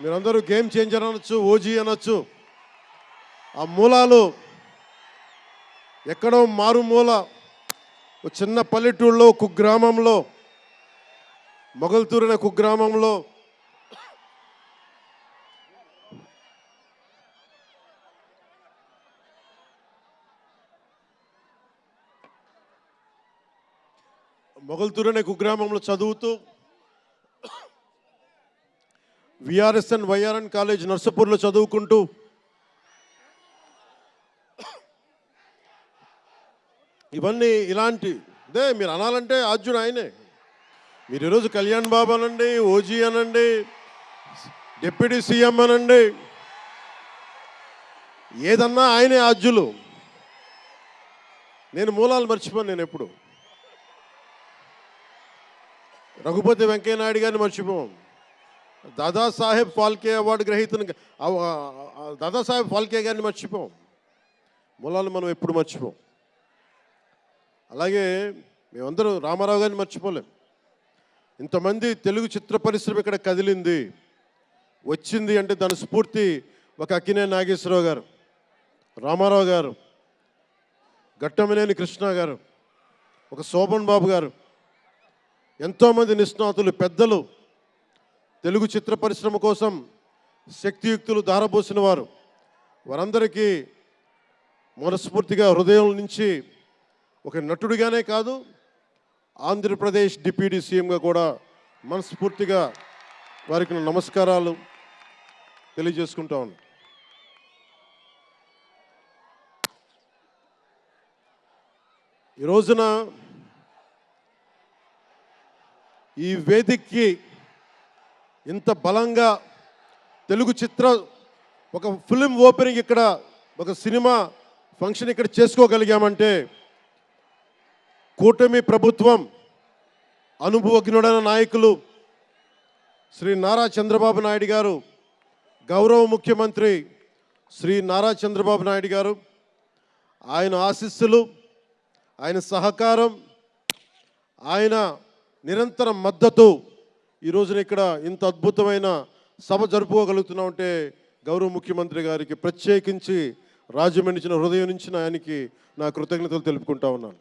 మీరందరూ game changer అనొచ్చు, OG అనొచ్చు. ఆ మూలాలు ఎక్కడో మారుమూల ఒక చిన్న పల్లెటూళ్ళలో కుగ్రామంలో, మొగల్తూరు అనే కుగ్రామంలో కుగ్రామంలో చదువుతూ విఆర్ఎస్ఎన్ వైఆర్ఎన్ కాలేజ్ నర్సపూర్లో చదువుకుంటూ ఇవన్నీ ఇలాంటిదే మీరు అనాలంటే ఆద్యుడు ఆయనే. మీరు ఈరోజు కళ్యాణ్ బాబు అనండి, ఓజీ అనండి, డిప్యూటీ సీఎం అనండి, ఏదన్నా ఆయనే ఆద్యులు. నేను మూలాలు మర్చిపోను. నేను ఎప్పుడు రఘుపతి వెంకయ్య నాయుడు గారిని మర్చిపోం, దాదాసాహెబ్ ఫాల్కే అవార్డు గ్రహీతను దాదాసాహెబ్ ఫాల్కే గారిని మర్చిపోం. మూలాలు మనం ఎప్పుడు మర్చిపోం. అలాగే మేమందరూ రామారావు గారిని మర్చిపోలేం. ఇంతమంది తెలుగు చిత్ర పరిశ్రమ ఇక్కడ కదిలింది, వచ్చింది అంటే దాని స్ఫూర్తి ఒక అక్కినేని నాగేశ్వరరావు గారు, రామారావు గారు, ఘట్టమనేని కృష్ణ గారు, ఒక శోభన్ బాబు గారు, ఎంతోమంది నిష్ణాతులు పెద్దలు తెలుగు చిత్ర పరిశ్రమ కోసం శక్తియుక్తులు ధారపోసిన వారు. వారందరికీ మనస్ఫూర్తిగా హృదయం నుంచి ఒక నటుడిగానే కాదు, ఆంధ్రప్రదేశ్ డిప్యూటీ సీఎంగా కూడా మనస్ఫూర్తిగా వారికి నమస్కారాలు తెలియజేసుకుంటా ఉన్నాను. ఈ రోజున ఈ వేదికకి ఇంత బలంగా తెలుగు చిత్ర ఒక ఫిలిం ఓపెనింగ్ ఇక్కడ, ఒక సినిమా ఫంక్షన్ ఇక్కడ చేసుకోగలిగామంటే కూటమి ప్రభుత్వం, అనుభవజ్ఞుడైన నాయకులు శ్రీ నారా చంద్రబాబు నాయుడు గారు, గౌరవ ముఖ్యమంత్రి శ్రీ నారా చంద్రబాబు నాయుడు గారు, ఆయన ఆశీస్సులు, ఆయన సహకారం, ఆయన నిరంతర మద్దతు ఈ రోజున ఇక్కడ ఇంత అద్భుతమైన సభ జరుపుకోగలుగుతున్నామంటే గౌరవ ముఖ్యమంత్రి గారికి ప్రత్యేకించి రాజమండ్రి హృదయం నుంచి ఆయనకి నా కృతజ్ఞతలు తెలుపుకుంటా ఉన్నాను.